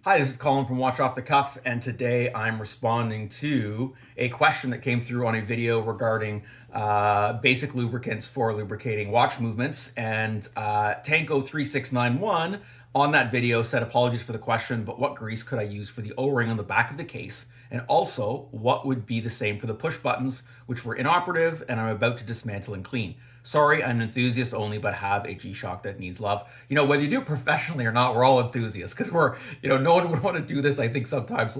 Hi, this is Colin from Watch Off the Cuff, and today I'm responding to a question that came through on a video regarding basic lubricants for lubricating watch movements. And Tanko3691 on that video said, apologies for the question, but what grease could I use for the O-ring on the back of the case? And also, what would be the same for the push buttons, which were inoperative and I'm about to dismantle and clean? Sorry, I'm an enthusiast only, but have a G-Shock that needs love. You know, whether you do it professionally or not, we're all enthusiasts because no one would want to do this, I think, sometimes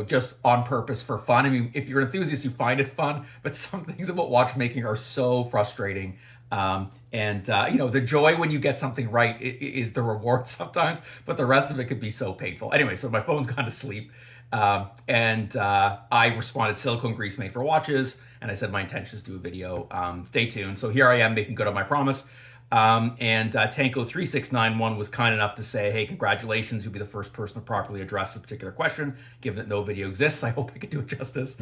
just on purpose for fun. I mean, if you're an enthusiast, you find it fun, but some things about watchmaking are so frustrating. The joy when you get something right is the reward sometimes, but the rest of it could be so painful. Anyway, so my phone's gone to sleep. I responded silicone grease made for watches, and I said my intention is to do a video. Stay tuned. So here I am making good on my promise. Tanko3691 was kind enough to say, hey, congratulations, you'll be the first person to properly address this particular question, given that no video exists. I hope I can do it justice.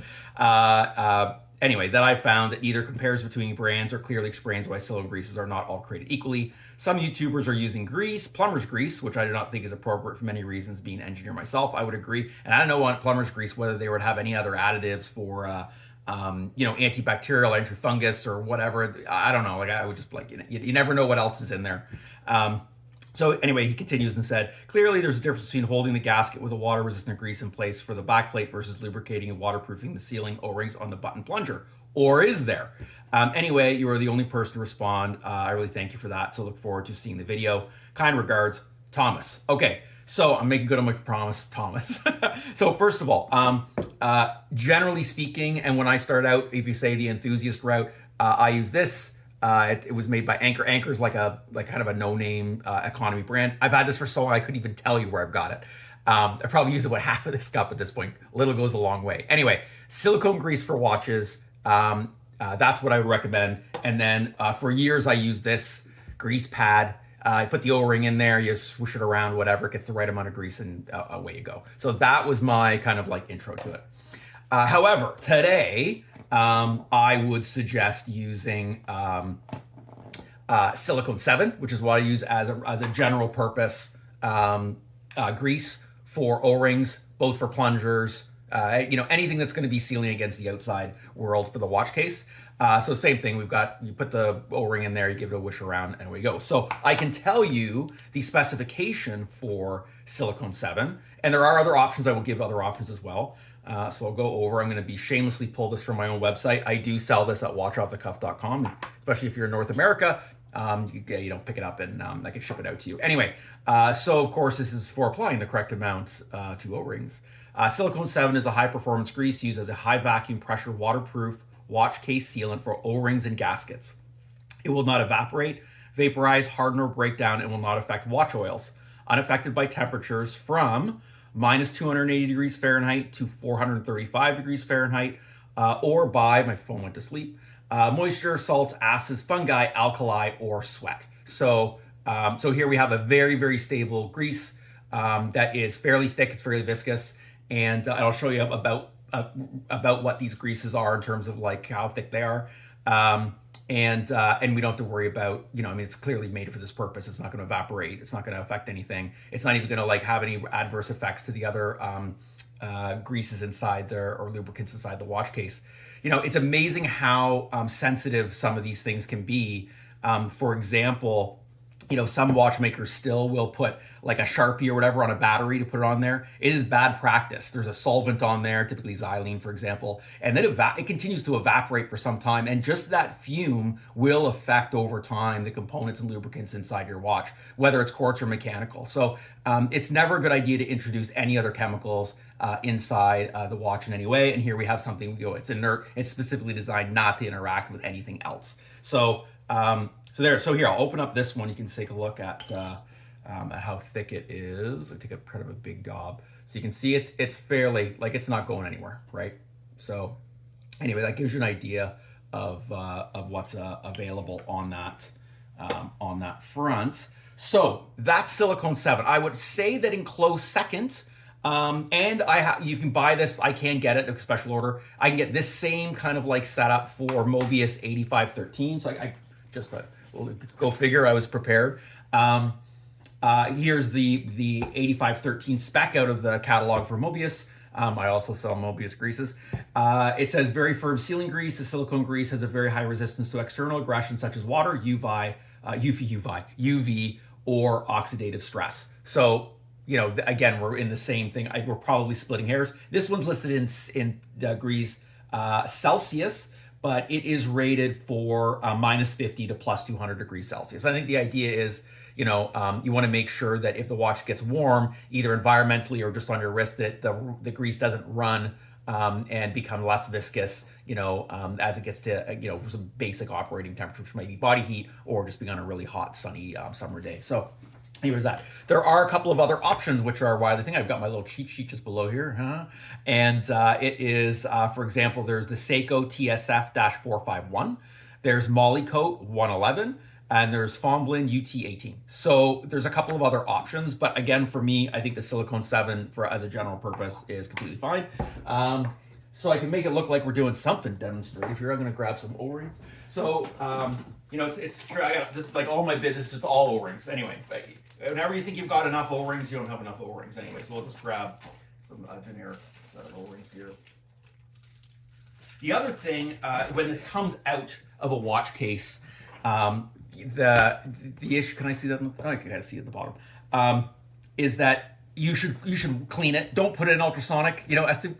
Anyway, that I found that neither compares between brands or clearly explains why silicone greases are not all created equally. Some YouTubers are using grease, plumber's grease, which I do not think is appropriate for many reasons. Being an engineer myself, I would agree. And I don't know on plumber's grease whether they would have any other additives for antibacterial, antifungus, or whatever. I don't know. Like I would just you never know what else is in there. So anyway, he continues and said, clearly there's a difference between holding the gasket with a water-resistant grease in place for the backplate versus lubricating and waterproofing the sealing O-rings on the button plunger. Or is there? Anyway, you are the only person to respond. I really thank you for that. So look forward to seeing the video. Kind regards, Thomas. Okay, so I'm making good on my promise, Thomas. So first of all, generally speaking, and when I start out, if you say the enthusiast route, I use this. It was made by Anchor. Anchor's like kind of a no-name economy brand. I've had this for so long I couldn't even tell you where I've got it. I probably used about half of this cup at this point. A little goes a long way. Anyway, silicone grease for watches. That's what I would recommend. And then for years I used this grease pad. I put the O-ring in there, you swoosh it around, whatever, it gets the right amount of grease, and away you go. So that was my kind of like intro to it. However, today I would suggest using Silocon-7, which is what I use as a general purpose grease for O-rings, both for plungers, anything that's going to be sealing against the outside world for the watch case. So same thing, you put the O-ring in there, you give it a whoosh around, and away you go. So I can tell you the specification for Silocon-7, and there are other options. I will give other options as well. So I'll go over. I'm going to be shamelessly pull this from my own website. I do sell this at watchoffthecuff.com, especially if you're in North America. You pick it up and I can ship it out to you. Anyway, so of course this is for applying the correct amount to O-rings. Silocon-7 is a high-performance grease used as a high-vacuum pressure waterproof watch case sealant for O-rings and gaskets. It will not evaporate, vaporize, harden, or break down, and will not affect watch oils. Unaffected by temperatures from minus 280 degrees Fahrenheit to 435 degrees Fahrenheit, or by, my phone went to sleep, moisture, salts, acids, fungi, alkali, or sweat. So here we have a very, very stable grease that is fairly thick, it's fairly viscous, and I'll show you about what these greases are in terms of like how thick they are. And we don't have to worry about, it's clearly made for this purpose. It's not going to evaporate. It's not going to affect anything. It's not even going to have any adverse effects to the other greases inside there or lubricants inside the watch case. It's amazing how sensitive some of these things can be. For example, some watchmakers still will put like a Sharpie or whatever on a battery to put it on there. It is bad practice. There's a solvent on there, typically xylene, for example, and then it continues to evaporate for some time. And just that fume will affect over time the components and lubricants inside your watch, whether it's quartz or mechanical. So it's never a good idea to introduce any other chemicals inside the watch in any way. And here we have something, it's inert. It's specifically designed not to interact with anything else. So here, I'll open up this one. You can take a look at how thick it is. I take a kind of a big gob. So you can see it's fairly, it's not going anywhere, right? So anyway, that gives you an idea of what's available on that front. So that's Silocon-7. I would say that in close second, and you can buy this. I can get it in a special order. I can get this same kind of setup for Moebius 8513. So I just go figure. I was prepared. Here's the 8513 spec out of the catalog for Moebius. I also sell Moebius greases. It says very firm sealing grease. The silicone grease has a very high resistance to external aggression such as water, UV, or oxidative stress. So, again, we're in the same thing. We're probably splitting hairs. This one's listed in degrees Celsius, but it is rated for -50 to +200 degrees Celsius. I think the idea is, you want to make sure that if the watch gets warm, either environmentally or just on your wrist, that the grease doesn't run and become less viscous, as it gets to, some basic operating temperature, which might be body heat or just being on a really hot, sunny summer day. So here's that. There are a couple of other options, which are why I think I've got my little cheat sheet just below here. And it is, for example, there's the Seiko TSF-451. There's Molykote 111. And there's Fonblin UT18. So there's a couple of other options, but again, for me, I think the Silocon-7 as a general purpose is completely fine. So I can make it look like we're doing something demonstrative here. I'm going to grab some O-rings. So, it's true. I got just like all my bits, it's just all O-rings. Anyway, whenever you think you've got enough O-rings, you don't have enough O-rings anyway. So we'll just grab some generic set of O-rings here. The other thing, when this comes out of a watch case, the issue, can I see that? I can see it at the bottom. Is that you should clean it. Don't put it in ultrasonic.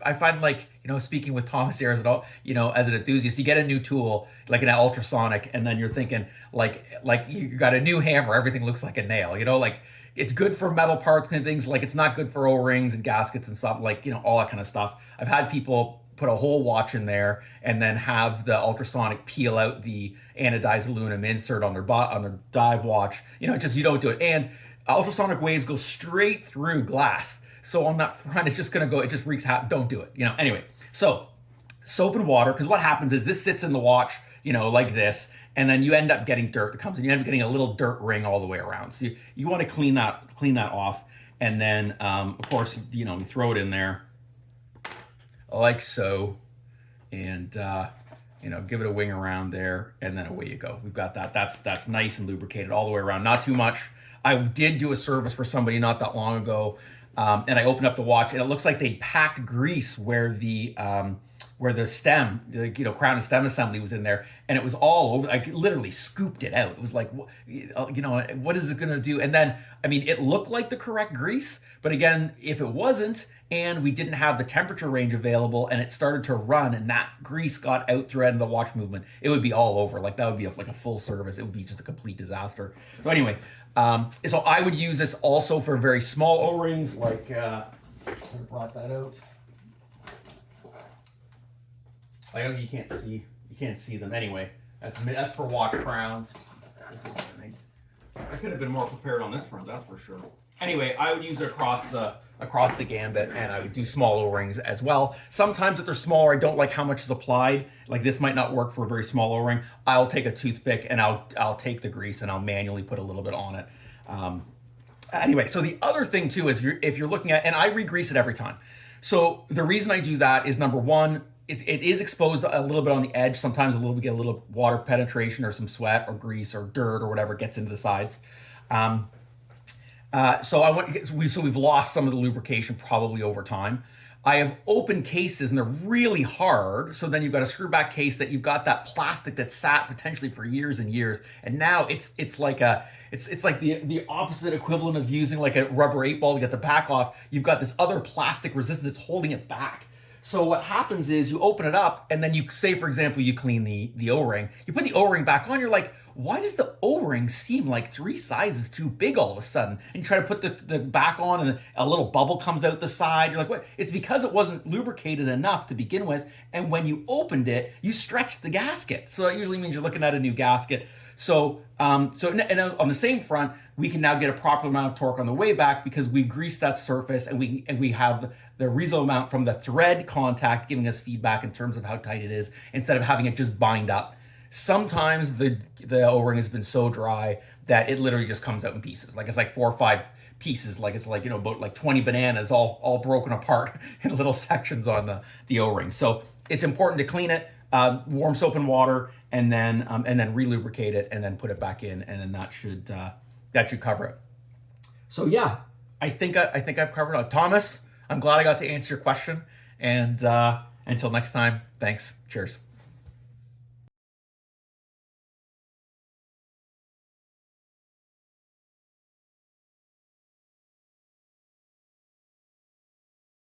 I find speaking with Thomas Ayers and all, as an enthusiast, you get a new tool like an ultrasonic, and then you're thinking like you got a new hammer. Everything looks like a nail. It's good for metal parts and things. Like it's not good for O-rings and gaskets and stuff. All that kind of stuff. I've had people put a whole watch in there and then have the ultrasonic peel out the anodized aluminum insert on their dive watch. You don't do it. And ultrasonic waves go straight through glass. So on that front, it's just going to go, it just wreaks havoc. Don't do it. Anyway, so soap and water, because what happens is this sits in the watch, like this, and then you end up getting dirt that comes in. You end up getting a little dirt ring all the way around. So you want to clean that off. And then, of course, you throw it in there like so, and give it a wing around there, and then away you go. We've got that. That's nice and lubricated all the way around. Not too much. I did do a service for somebody not that long ago, and I opened up the watch, and it looks like they packed grease where the stem, crown and stem assembly was in there, and it was all over. I literally scooped it out. It was like, what is it going to do? And then, it looked like the correct grease, but again, if it wasn't, and we didn't have the temperature range available, and it started to run, and that grease got out through the watch movement, it would be all over. Like that would be like a full service. It would be just a complete disaster. So anyway, so I would use this also for very small O-rings. Like I brought that out. I know you can't see them anyway. That's for watch crowns. I could have been more prepared on this front, that's for sure. Anyway, I would use it across the gambit, and I would do small O-rings as well. Sometimes if they're smaller, I don't like how much is applied. Like this might not work for a very small O-ring. I'll take a toothpick and I'll take the grease and I'll manually put a little bit on it. Anyway, so the other thing too is if you're looking at, and I re-grease it every time. So the reason I do that is, number one, it is exposed a little bit on the edge. Sometimes we get a little water penetration or some sweat or grease or dirt or whatever gets into the sides. So we've lost some of the lubrication probably over time. I have open cases and they're really hard. So then you've got a screw back case that you've got that plastic that sat potentially for years and years. And now it's like the opposite equivalent of using like a rubber 8-ball to get the back off. You've got this other plastic resistance that's holding it back. So what happens is you open it up and then you say, for example, you clean the O-ring. You put the O-ring back on, you're like, why does the O-ring seem like 3 sizes too big all of a sudden? And you try to put the back on and a little bubble comes out the side. You're like, what? It's because it wasn't lubricated enough to begin with. And when you opened it, you stretched the gasket. So that usually means you're looking at a new gasket. So on the same front, we can now get a proper amount of torque on the way back because we've greased that surface and we have the reso amount from the thread contact giving us feedback in terms of how tight it is instead of having it just bind up. Sometimes the O-ring has been so dry that it literally just comes out in pieces. Like it's like 4 or 5 pieces, like it's like, about like 20 bananas all broken apart in little sections on the O-ring. So it's important to clean it, warm soap and water, and then re-lubricate it, and then put it back in, and then that should cover it. So yeah, I think I've covered it. Thomas, I'm glad I got to answer your question. And until next time, thanks. Cheers.